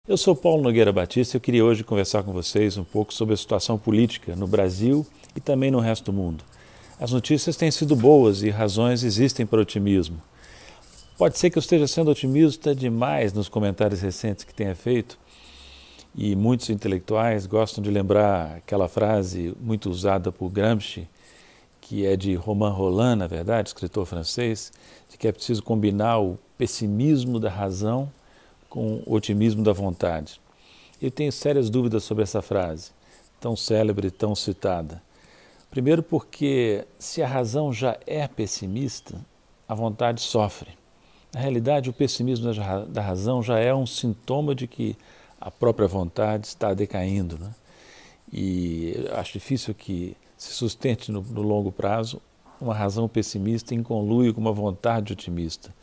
Eu sou Paulo Nogueira Batista e eu queria hoje conversar com vocês um pouco sobre a situação política no Brasil e também no resto do mundo. As notícias têm sido boas e razões existem para otimismo. Pode ser que eu esteja sendo otimista demais nos comentários recentes que tenha feito, e muitos intelectuais gostam de lembrar aquela frase muito usada por Gramsci, que é de Romain Rolland, na verdade, escritor francês, de que é preciso combinar o pessimismo da razão com o otimismo da vontade. Eu tenho sérias dúvidas sobre essa frase, tão célebre, tão citada. Primeiro porque, se a razão já é pessimista, a vontade sofre. Na realidade, o pessimismo da razão já é um sintoma de que a própria vontade está decaindo, né? E eu acho difícil que se sustente no longo prazo uma razão pessimista em conluio com uma vontade otimista.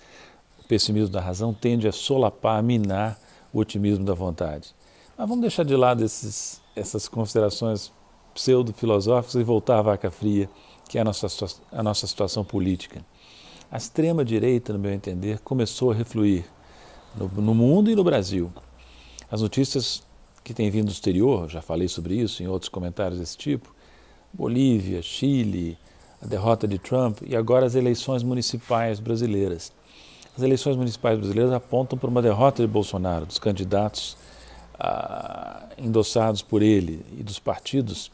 O pessimismo da razão tende a solapar, a minar o otimismo da vontade. Mas vamos deixar de lado essas considerações pseudo-filosóficas e voltar à vaca fria, que é a nossa situação política. A extrema-direita, no meu entender, começou a refluir no mundo e no Brasil. As notícias que têm vindo do exterior, já falei sobre isso em outros comentários desse tipo, Bolívia, Chile, a derrota de Trump e agora as eleições municipais brasileiras. As eleições municipais brasileiras apontam para uma derrota de Bolsonaro, dos candidatos endossados por ele e dos partidos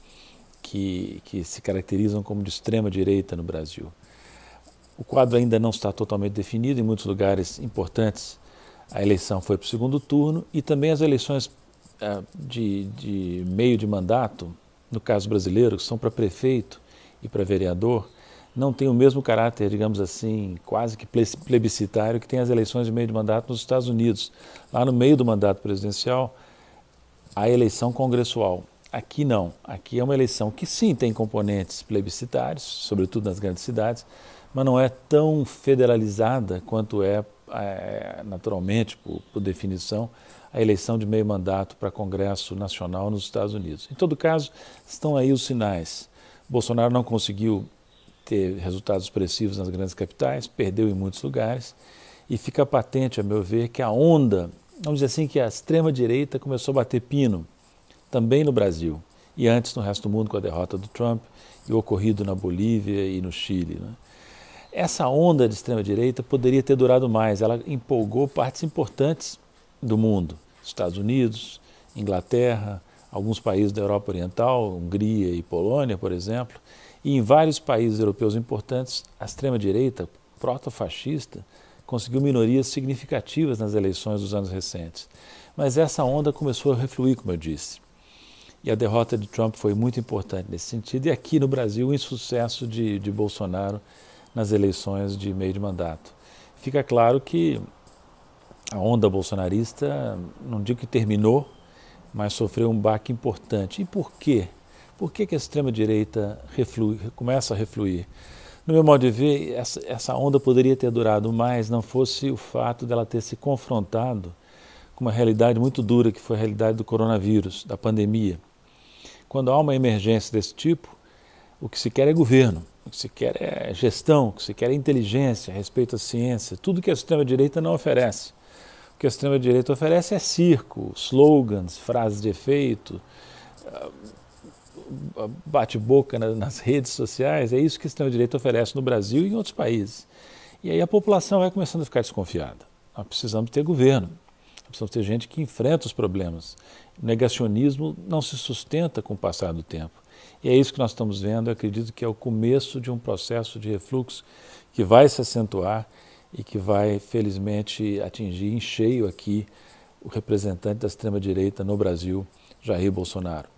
que se caracterizam como de extrema direita no Brasil. O quadro ainda não está totalmente definido, em muitos lugares importantes a eleição foi para o segundo turno e também as eleições de meio de mandato, no caso brasileiro, que são para prefeito e para vereador, não tem o mesmo caráter, digamos assim, quase que plebiscitário que tem as eleições de meio de mandato nos Estados Unidos. Lá no meio do mandato presidencial, a eleição congressual. Aqui não. Aqui é uma eleição que sim tem componentes plebiscitários, sobretudo nas grandes cidades, mas não é tão federalizada quanto naturalmente, por definição, a eleição de meio mandato para Congresso Nacional nos Estados Unidos. Em todo caso, estão aí os sinais. Bolsonaro não conseguiu ter resultados expressivos nas grandes capitais, perdeu em muitos lugares, e fica patente, a meu ver, que a onda, vamos dizer assim, que a extrema-direita começou a bater pino, também no Brasil, e antes no resto do mundo com a derrota do Trump e o ocorrido na Bolívia e no Chile, né? Essa onda de extrema-direita poderia ter durado mais, ela empolgou partes importantes do mundo, Estados Unidos, Inglaterra, alguns países da Europa Oriental, Hungria e Polônia, por exemplo, e em vários países europeus importantes, a extrema-direita, proto-fascista, conseguiu minorias significativas nas eleições dos anos recentes. Mas essa onda começou a refluir, como eu disse. E a derrota de Trump foi muito importante nesse sentido. E aqui no Brasil, o insucesso de Bolsonaro nas eleições de meio de mandato. Fica claro que a onda bolsonarista, não digo que terminou, mas sofreu um baque importante. E por quê? Por que a extrema-direita começa a refluir? No meu modo de ver, essa onda poderia ter durado mais, não fosse o fato dela ter se confrontado com uma realidade muito dura, que foi a realidade do coronavírus, da pandemia. Quando há uma emergência desse tipo, o que se quer é governo, o que se quer é gestão, o que se quer é inteligência, respeito à ciência, tudo que a extrema-direita não oferece. O que a extrema-direita oferece é circo, slogans, frases de efeito, bate-boca nas redes sociais, é isso que a extrema-direita oferece no Brasil e em outros países. E aí a população vai começando a ficar desconfiada. Nós precisamos ter governo, nós precisamos ter gente que enfrenta os problemas. O negacionismo não se sustenta com o passar do tempo. E é isso que nós estamos vendo, eu acredito que é o começo de um processo de refluxo que vai se acentuar e que vai, felizmente, atingir em cheio aqui o representante da extrema-direita no Brasil, Jair Bolsonaro.